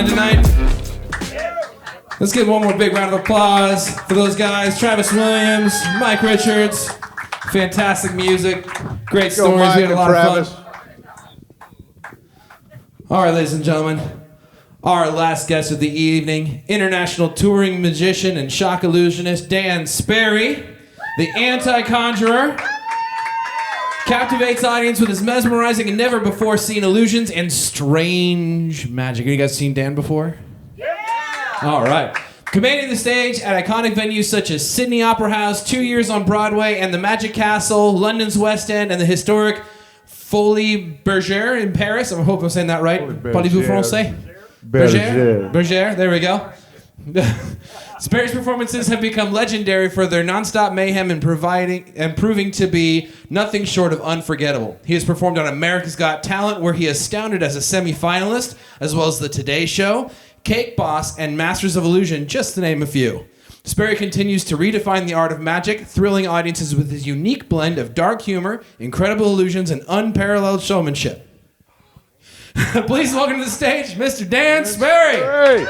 Tonight. Let's give one more big round of applause for those guys. Travis Williams, Mike Richards. Fantastic music. Great stories. We had a lot of fun. All right, ladies and gentlemen. Our last guest of the evening, international touring magician and shock illusionist Dan Sperry, the Anti Conjuror. Captivates audience with his mesmerizing and never-before-seen illusions and strange magic. Have you guys seen Dan before? Yeah! All right. Commanding the stage at iconic venues such as Sydney Opera House, 2 years on Broadway, and the Magic Castle, London's West End, and the historic Folie Bergère in Paris. I hope I'm saying that right. Parlez-vous français? Bergère. There we go. Sperry's performances have become legendary for their non-stop mayhem and proving to be nothing short of unforgettable. He has performed on America's Got Talent, where he astounded as a semi-finalist, as well as The Today Show, Cake Boss, and Masters of Illusion, just to name a few. Sperry continues to redefine the art of magic, thrilling audiences with his unique blend of dark humor, incredible illusions, and unparalleled showmanship. Please welcome to the stage, Mr. Dan Sperry. Hey.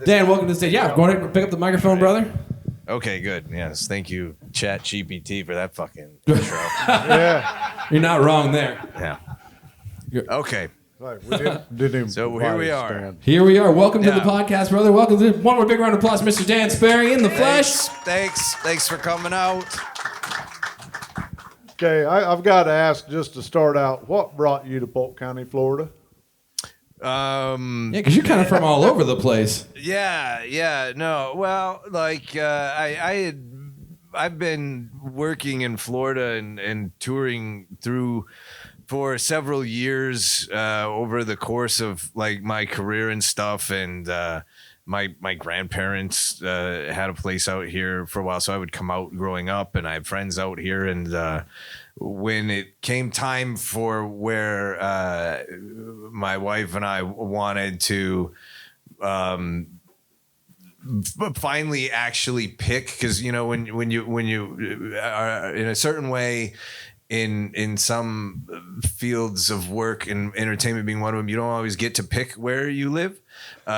Dan, welcome to the stage. Yeah, go ahead and pick up the microphone, brother. Okay, good. Yes, thank you, ChatGPT, for that fucking intro. Yeah. You're not wrong there. Yeah. Okay. Right, we didn't So here we are. stand. Here we are. Welcome to the podcast, brother. Welcome to one more big round of applause, Mr. Dan Sperry in the flesh. Thanks for coming out. Okay, I've got to ask just to start out, what brought you to Polk County, Florida? Yeah, because you're kind of from all over the place. Yeah. No, well, like I've been working in Florida and touring through for several years over the course of like my career and stuff, and my grandparents had a place out here for a while, so I would come out growing up, and I had friends out here, and when it came time for where my wife and I wanted to finally actually pick, because you know when you are in a certain way in some fields of work, and entertainment being one of them, you don't always get to pick where you live.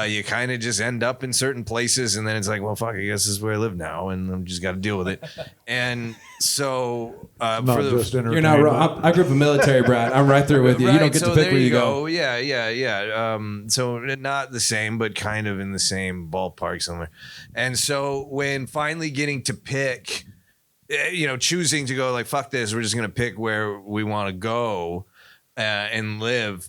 You kind of just end up in certain places, and then it's like, well, fuck, I guess this is where I live now, and I'm just got to deal with it. And so, you're not wrong. I grew up a military brat. I'm right there with you. You don't get to pick where you go. Yeah. So not the same, but kind of in the same ballpark somewhere. And so when finally getting to pick, choosing to go like, fuck this, we're just going to pick where we want to go and live.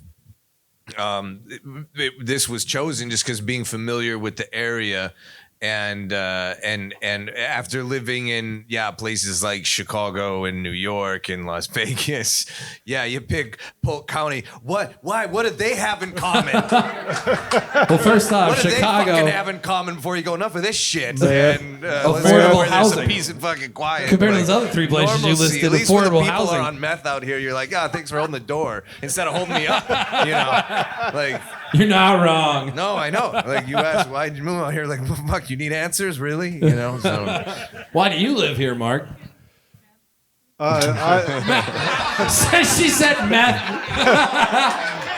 This was chosen just because being familiar with the area, and after living in places like Chicago and New York and Las Vegas, you pick Polk County. Why? What do they have in common? Well, first off, what do Chicago they fucking have in common before you go, enough of this shit? Yeah. And affordable housing. Some peace and fucking quiet. Compared to those other three places you listed, at least affordable when housing. People are on meth out here. You're like, thanks for holding the door instead of holding me up. Like. You're not wrong. No, I know. Like, you asked, why'd you move out here? Like, fuck, you need answers, really? So. Why do you live here, Mark? She said meth.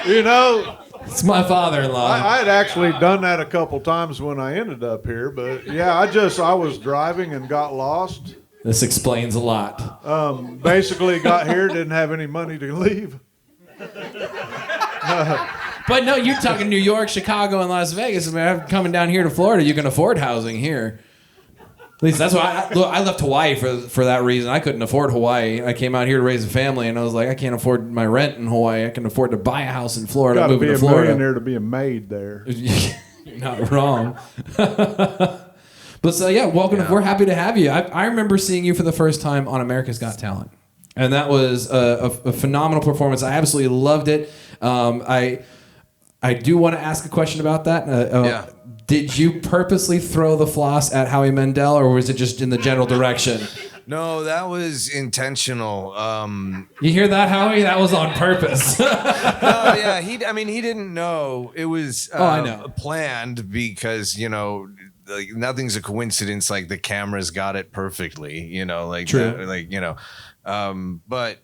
It's my father-in-law. I had actually done that a couple times when I ended up here, but I was driving and got lost. This explains a lot. Basically got here, didn't have any money to leave. But no, you're talking New York, Chicago, and Las Vegas. I mean, coming down here to Florida, you can afford housing here. At least that's why I left Hawaii for that reason. I couldn't afford Hawaii. I came out here to raise a family, and I was like, I can't afford my rent in Hawaii. I can afford to buy a house in Florida. Got to moving be to a Florida. millionaire to be a maid there. You're not wrong. But so welcome. We're happy to have you. I remember seeing you for the first time on America's Got Talent, and that was a phenomenal performance. I absolutely loved it. I do want to ask a question about that. Did you purposely throw the floss at Howie Mandel, or was it just in the general direction? No, that was intentional. You hear that, Howie? That was on purpose. No, yeah, he didn't know it was I know. planned because, like nothing's a coincidence. Like the cameras got it perfectly, like True. but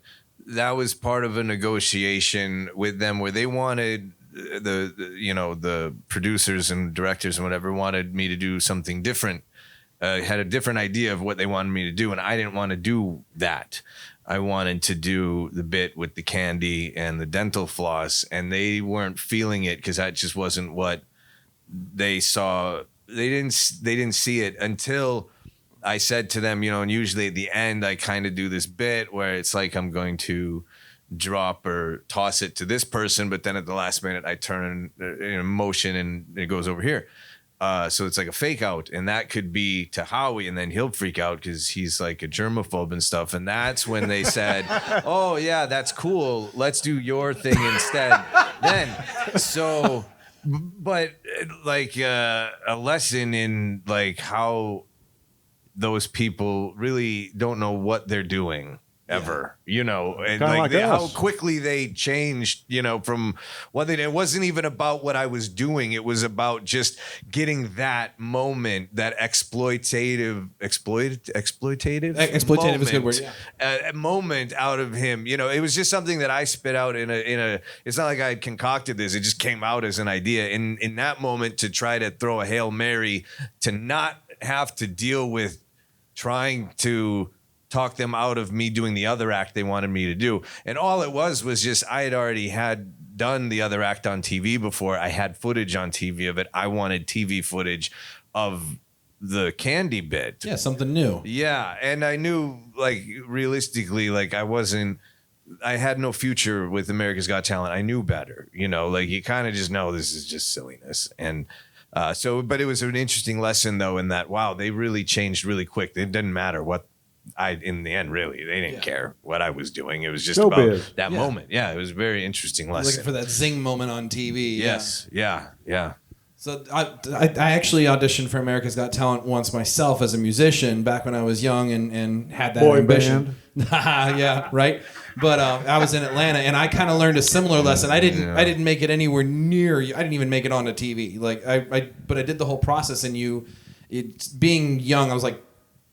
that was part of a negotiation with them where they wanted the producers and directors and whatever wanted me to do something different. Had a different idea of what they wanted me to do, and I didn't want to do that. I wanted to do the bit with the candy and the dental floss, and they weren't feeling it because that just wasn't what they saw. They didn't see it until I said to them, and usually at the end I kind of do this bit where it's like I'm going to drop or toss it to this person, but then at the last minute I turn in motion and it goes over here. So it's like a fake out, and that could be to Howie, and then he'll freak out because he's like a germaphobe and stuff. And that's when they said, "Oh yeah, that's cool. Let's do your thing instead." But like a lesson in like how those people really don't know what they're doing. Ever, and like how quickly they changed, from what they did. It wasn't even about what I was doing. It was about just getting that moment, that exploitative is a good word. Yeah. Moment out of him. It was just something that I spit out in a. It's not like I had concocted this. It just came out as an idea. In that moment, to try to throw a Hail Mary, to not have to deal with trying to talk them out of me doing the other act they wanted me to do. And all it was just I had already had done the other act on TV before. I had footage on TV of it. I wanted TV footage of the candy bit. Yeah, something new. Yeah, and I knew, like, realistically, like, I had no future with America's Got Talent. I knew better, like, you kind of just know this is just silliness. And but it was an interesting lesson, though, in that, wow, they really changed really quick. It didn't matter what in the end, really, they didn't care what I was doing. It was just about that moment. Yeah, it was a very interesting lesson. Looking for that zing moment on TV. Yes. Yeah. So I actually auditioned for America's Got Talent once myself as a musician back when I was young and had that boy ambition. band. Yeah, right. But I was in Atlanta, and I kind of learned a similar lesson. I didn't make it anywhere near. I didn't even make it onto TV. Like but I did the whole process. And being young, I was like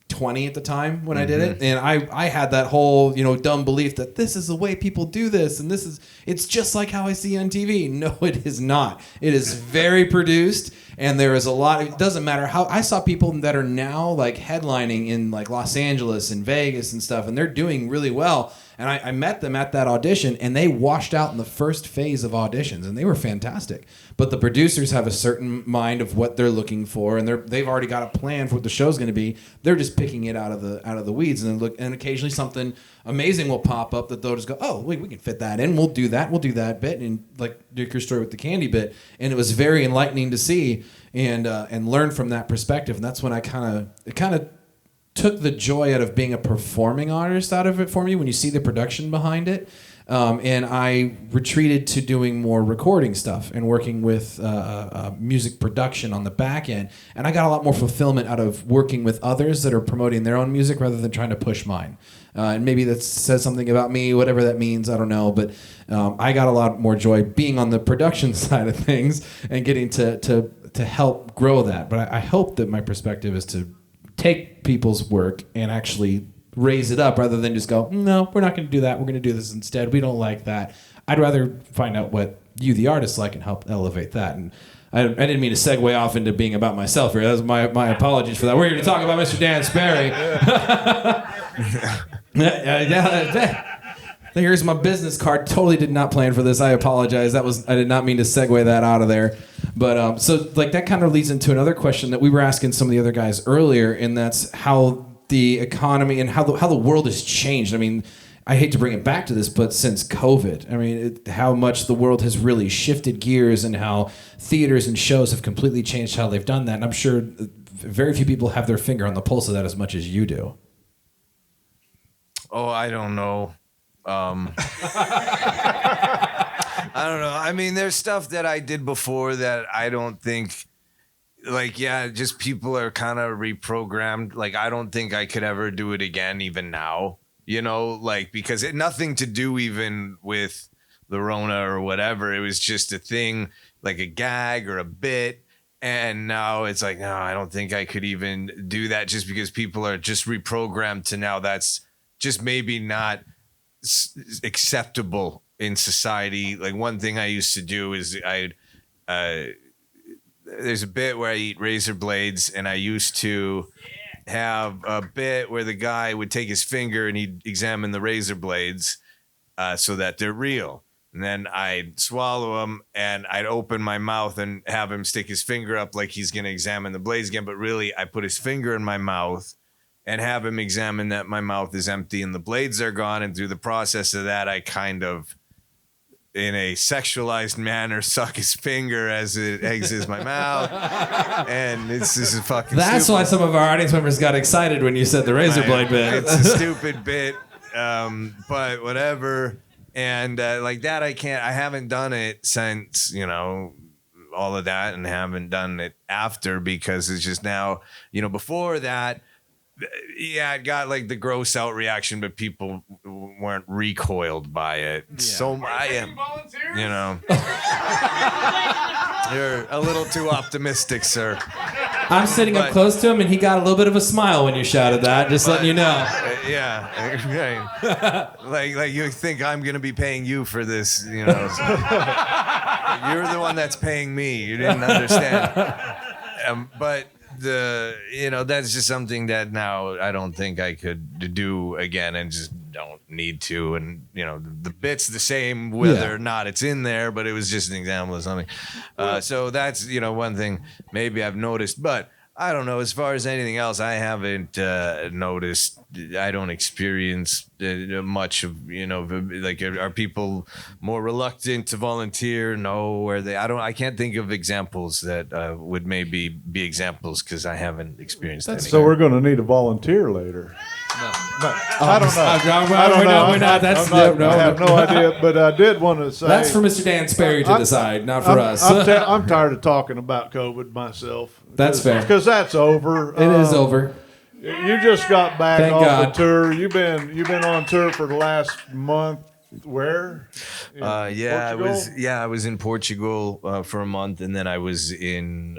20 at the time when I did it, and I had that whole dumb belief that this is the way people do this, and it's just like how I see on TV. No, it is not. It is very produced, and there is a lot. It doesn't matter how. I saw people that are now like headlining in like Los Angeles and Vegas and stuff, and they're doing really well. And I met them at that audition, and they washed out in the first phase of auditions, and they were fantastic. But the producers have a certain mind of what they're looking for, and they've already got a plan for what the show's going to be. They're just picking it out of the weeds, and and occasionally something amazing will pop up that they'll just go, oh, wait, we can fit that in. We'll do that bit, and like Dick, your story with the candy bit. And it was very enlightening to see and learn from that perspective. And that's when I kind of took the joy out of being a performing artist out of it for me when you see the production behind it. And I retreated to doing more recording stuff and working with music production on the back end. And I got a lot more fulfillment out of working with others that are promoting their own music rather than trying to push mine. And maybe that says something about me, whatever that means, I don't know. But I got a lot more joy being on the production side of things and getting to help grow that. But I hope that my perspective is to take people's work and actually raise it up rather than just go, no, we're not going to do that. We're going to do this instead. We don't like that. I'd rather find out what you, the artist, like and help elevate that. And I didn't mean to segue off into being about myself here. That was my apologies for that. We're here to talk about Mr. Dan Sperry. Here's my business card. Totally did not plan for this. I apologize. I did not mean to segue that out of there. But so like that kind of leads into another question that we were asking some of the other guys earlier, and that's how the economy and how the world has changed. I mean, I hate to bring it back to this, but since COVID, I mean, how much the world has really shifted gears and how theaters and shows have completely changed how they've done that. And I'm sure very few people have their finger on the pulse of that as much as you do. Oh, I don't know. I don't know. I mean, there's stuff that I did before that I don't think like, yeah, just people are kind of reprogrammed. Like, I don't think I could ever do it again, even now, you know, like, because it nothing to do even with the Rona or whatever. It was just a thing, like a gag or a bit. And now it's like, no, I don't think I could even do that, just because people are just reprogrammed to now that's just maybe not acceptable in society. Like, one thing I used to do is there's a bit where I eat razor blades, and I used to have a bit where the guy would take his finger and he'd examine the razor blades so that they're real. And then I'd swallow them, and I'd open my mouth and have him stick his finger up like he's going to examine the blades again. But really, I put his finger in my mouth and have him examine that my mouth is empty and the blades are gone. And through the process of that, I kind of, in a sexualized manner, suck his finger as it exits my mouth. And this is fucking That's stupid. why some of our audience members got excited when you said the razor blade bit. It's a stupid bit, but whatever. And like that, I haven't done it since, you know, all of that, and haven't done it after, because it's just now, you know, before that, yeah, it got like the gross out reaction, but people weren't recoiled by it. Yeah. So I am, you know, you're a little too optimistic, sir. I'm sitting up close to him, and he got a little bit of a smile when you shouted that. Just letting you know. Yeah, right. like you think I'm gonna be paying you for this, you know? You're the one that's paying me. You didn't understand. But that's just something that now I don't think I could do again, and just don't need to. And the bit's the same whether or not it's in there, but it was just an example of something. So that's one thing maybe I've noticed, but I don't know. As far as anything else, I haven't noticed. I don't experience much of, like, are people more reluctant to volunteer? No. I can't think of examples that would maybe be examples, because I haven't experienced that. So we're going to need a volunteer later. No, I don't know. I don't know. We're not. I have no idea, but I did want to say. That's for Mr. Dan Sperry to decide, not for us. I'm tired of talking about COVID myself. That's fair. Because that's over. It is over. You just got back Thank off God. the tour. You've been on tour for the last month. Where? I was in Portugal for a month, and then I was in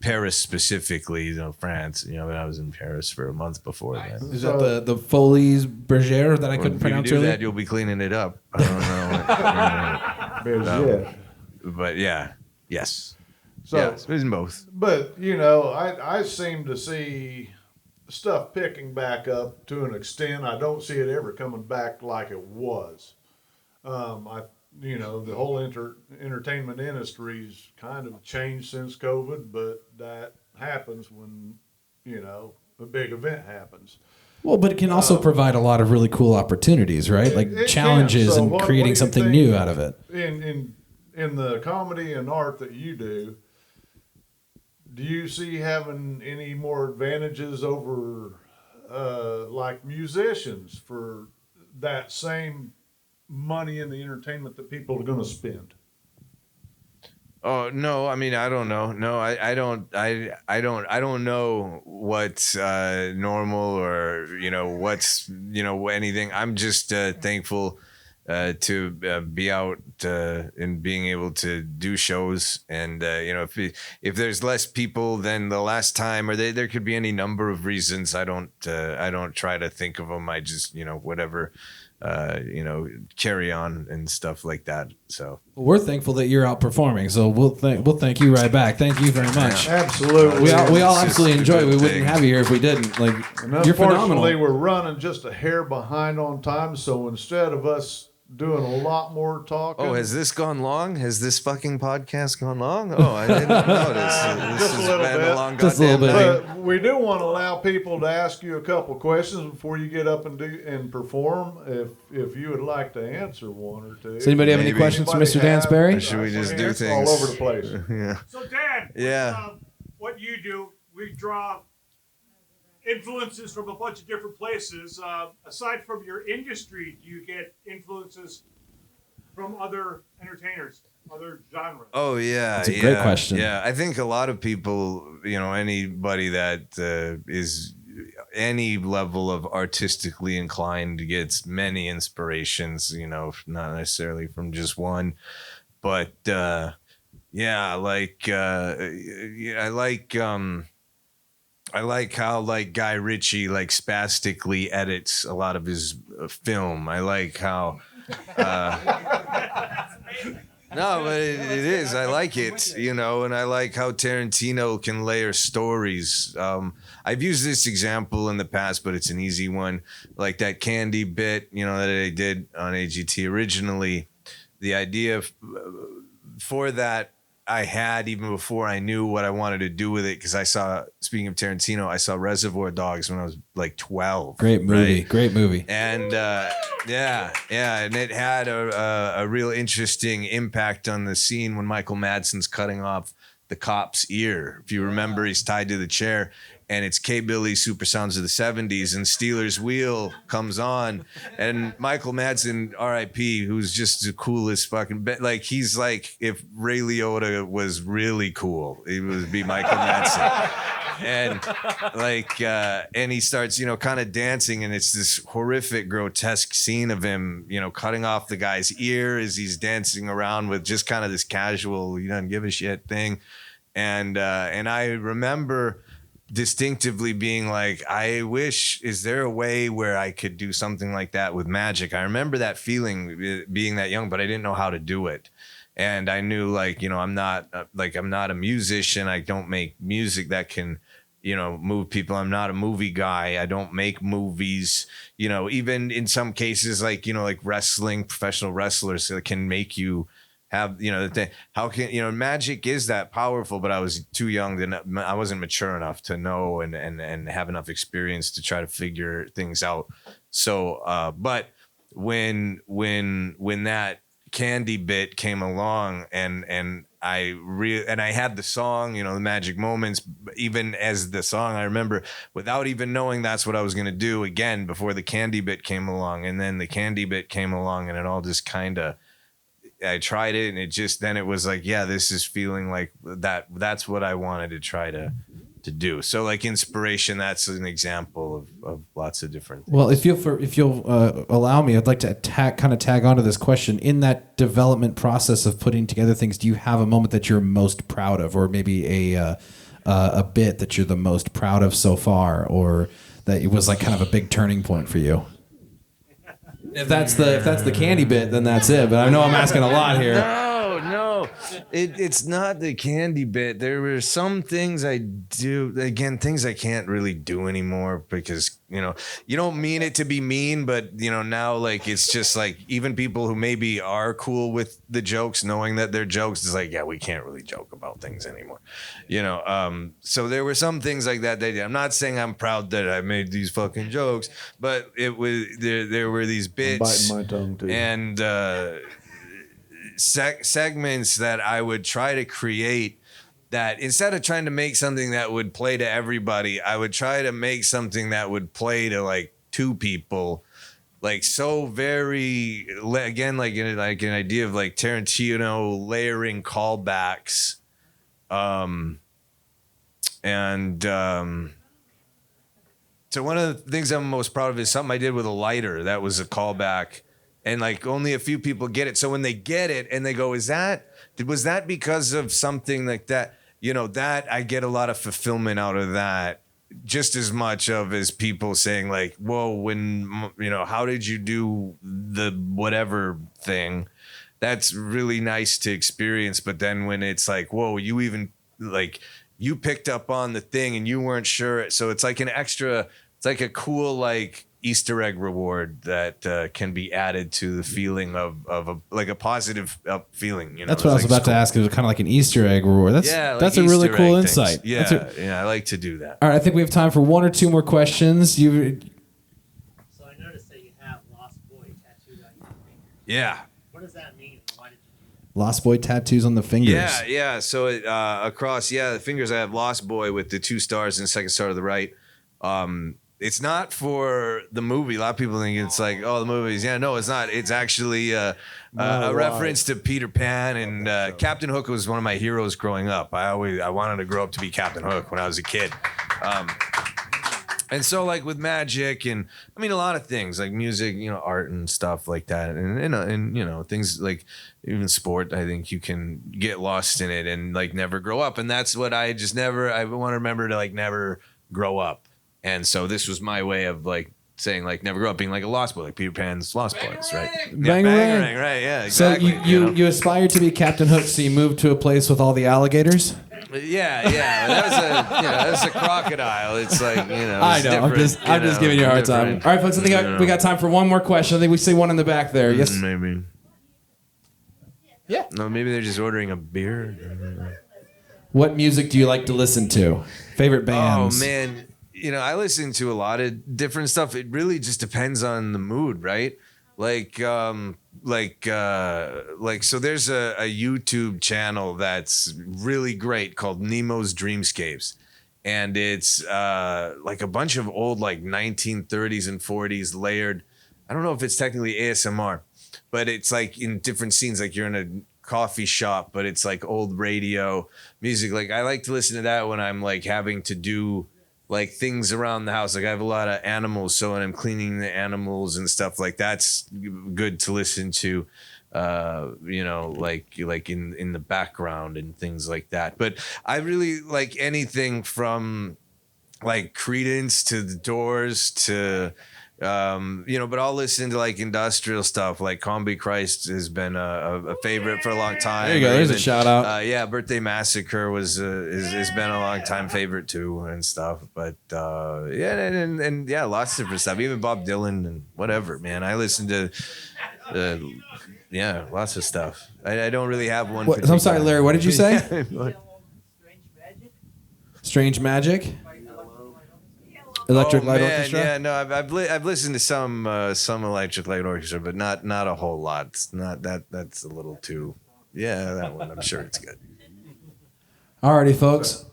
Paris specifically, France. But I was in Paris for a month before that. Is that the Folies Bergère that I couldn't pronounce earlier? earlier? That you'll be cleaning it up. I don't know. But yeah, yes. So it was in both. But I seem to see stuff picking back up to an extent. I don't see it ever coming back like it was. The whole entertainment industry's kind of changed since COVID, but that happens when a big event happens. Well, but it can also provide a lot of really cool opportunities, right? Like challenges and creating something new out of it. In the comedy and art that you do you see having any more advantages over like musicians for that same money in the entertainment that people are going to spend? Oh no! I mean, I don't know. No, I don't know what's normal or what's anything. I'm just thankful to be out and being able to do shows, and if there's less people than the last time, or there could be any number of reasons. I don't try to think of them. I just whatever. Carry on and stuff like that. So we're thankful that you're out performing. So we'll thank you right back. Thank you very much. Absolutely. We all absolutely enjoy it. We wouldn't have you here if we didn't. Like, you're phenomenal. Unfortunately, we're running just a hair behind on time. So instead of us doing a lot more talking. Oh, has this gone long? Has this fucking podcast gone long? Oh, I didn't notice. This has been a long goddamn night. But we do want to allow people to ask you a couple questions before you get up and perform. If you would like to answer one or two. Does anybody have any questions for Mr. Dan Sperry? Or should we just do things all over the place? Yeah. So Dan, yeah. What you do, we draw influences from a bunch of different places. Aside from your industry, do you get influences from other entertainers, other genres? Oh yeah, That's a great question. Yeah, I think a lot of people, anybody that is any level of artistically inclined gets many inspirations. Not necessarily from just one, but yeah, I like how Guy Ritchie spastically edits a lot of his film. I like how. No, but it is. I like it, and I like how Tarantino can layer stories. I've used this example in the past, but it's an easy one. Like that candy bit, that I did on AGT originally. The idea for that I had even before I knew what I wanted to do with it, because speaking of Tarantino, I saw Reservoir Dogs when I was 12. Great movie. Right? Great movie. And yeah, and it had a real interesting impact on the scene when Michael Madsen's cutting off the cop's ear. If you remember, he's tied to the chair, and it's K-Billy Super Sounds of the 70s, and Steelers Wheel comes on, and Michael Madsen, R.I.P., who's just the coolest fucking, he's like if Ray Liotta was really cool, he would be Michael Madsen. And and he starts, kind of dancing, and it's this horrific, grotesque scene of him, cutting off the guy's ear as he's dancing around with just kind of this casual, you don't give a shit thing. And I remember distinctively being like, I wish, is there a way where I could do something like that with magic? I remember that feeling being that young, but I didn't know how to do it. And I knew I'm not a musician. I don't make music that can, move people. I'm not a movie guy. I don't make movies, even in some cases, like wrestling, professional wrestlers that can make you have, how can, magic is that powerful, but I was too young, I wasn't mature enough to know and have enough experience to try to figure things out. So, but when that candy bit came along and I had the song, the magic moments, even as the song, I remember without even knowing that's what I was going to do again before the candy bit came along. And then the candy bit came along, and it all just kind of, I tried it, and it was like, yeah, this is feeling like that's what I wanted to try to do. So inspiration, that's an example of lots of different things. Well, if you'll allow me, I'd like to tag onto this question. In that development process of putting together things, do you have a moment that you're most proud of, or maybe a bit that you're the most proud of so far, or that it was kind of a big turning point for you? If that's the candy bit, then that's it. But I know I'm asking a lot here. No, it's not the candy bit. There were some things I do, again, things I can't really do anymore because, you don't mean it to be mean, but, now it's just even people who maybe are cool with the jokes, knowing that they're jokes, is yeah, we can't really joke about things anymore. So there were some things like that they did. I'm not saying I'm proud that I made these fucking jokes, but it was, there were these bits. I'm biting my tongue too. And, segments that I would try to create that instead of trying to make something that would play to everybody, I would try to make something that would play to two people, so very, again, an idea of Tarantino layering callbacks. So one of the things I'm most proud of is something I did with a lighter. That was a callback. And only a few people get it. So when they get it and they go, was that because of something like that? That I get a lot of fulfillment out of that, just as much of as people saying whoa, when, how did you do the whatever thing? That's really nice to experience. But then when it's whoa, you even you picked up on the thing and you weren't sure. So it's an extra, it's a cool, Easter egg reward that can be added to the feeling of a positive feeling. That's what I was about to ask. It was kind of like an Easter egg reward. That's a really cool insight. Yeah, I like to do that. All right, I think we have time for one or two more questions. So I noticed that you have Lost Boy tattooed on your finger. Yeah. What does that mean? Why did you do that? Lost Boy tattoos on the fingers. Yeah. So across the fingers, I have Lost Boy with the 2 stars and the second star to the right. It's not for the movie. A lot of people think it's like, oh, the movies. Yeah, no, it's not. It's actually a reference to Peter Pan, and Captain Hook was one of my heroes growing up. I wanted to grow up to be Captain Hook when I was a kid. And so, like with magic, and I mean a lot of things like music, art and stuff like that, and things like even sport. I think you can get lost in it and like never grow up, and that's what I want to remember to like never grow up. And so this was my way of like saying like never grow up, being like a lost boy, like Peter Pan's Lost Boys, right? Bangarang, right? Yeah, exactly. So you aspired to be Captain Hook, so you moved to a place with all the alligators. Yeah. That was a crocodile. It's like I know. I'm just giving you a hard time. All right, folks. I think we got time for one more question. I think we see one in the back there. Yes. Maybe. Yeah. No, maybe they're just ordering a beer. What music do you like to listen to? Favorite bands? Oh man, I listen to a lot of different stuff. It really just depends on the mood, right? So there's a YouTube channel that's really great called Nemo's Dreamscapes. And it's like a bunch of old like 1930s and 40s layered. I don't know if it's technically ASMR, but it's like in different scenes, like you're in a coffee shop, but it's like old radio music. Like I like to listen to that when I'm like having to do like things around the house. Like I have a lot of animals, so when I'm cleaning the animals and stuff, like that's good to listen to, like in the background and things like that. But I really like anything from like Creedence to the Doors to but I'll listen to like industrial stuff. Like Combi Christ has been a favorite for a long time. There you go. There's a shout out. Birthday Massacre has been a long time favorite too and stuff. But and lots of different stuff. Even Bob Dylan and whatever. Man, I listen to lots of stuff. I don't really have one. I'm sorry, Larry. What did you say? Strange Magic. Electric Light Orchestra. Yeah, no, I've listened to some Electric Light Orchestra, but not a whole lot. It's not that. That's a little too. Yeah, that one. I'm sure it's good. Alrighty, folks.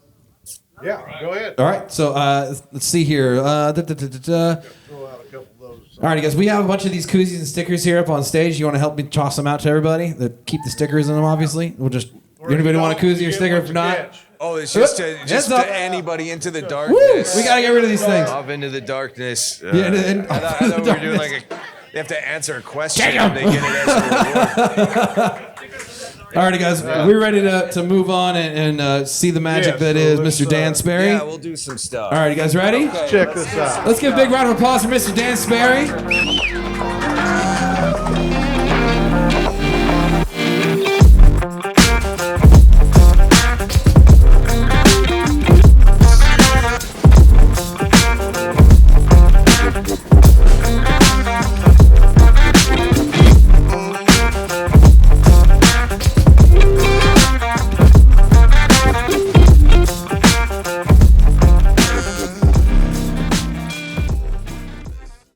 Yeah, go ahead. All right, so let's see here. Throw out a couple of those. Alrighty, guys, we have a bunch of these koozies and stickers here up on stage. You want to help me toss them out to everybody? Keep the stickers in them, obviously. We'll just. Anybody want a koozie or sticker? If not. Oh, it's just to anybody into the darkness. We gotta get rid of these things. Off into the darkness. I thought we were doing like they have to answer a question and they get it as a reward. Alrighty, guys, we're ready to move on and see the magic that is Mr. Dan Sperry. Yeah, we'll do some stuff. Alright, you guys ready? Check this out. Let's give a big round of applause for Mr. Dan Sperry.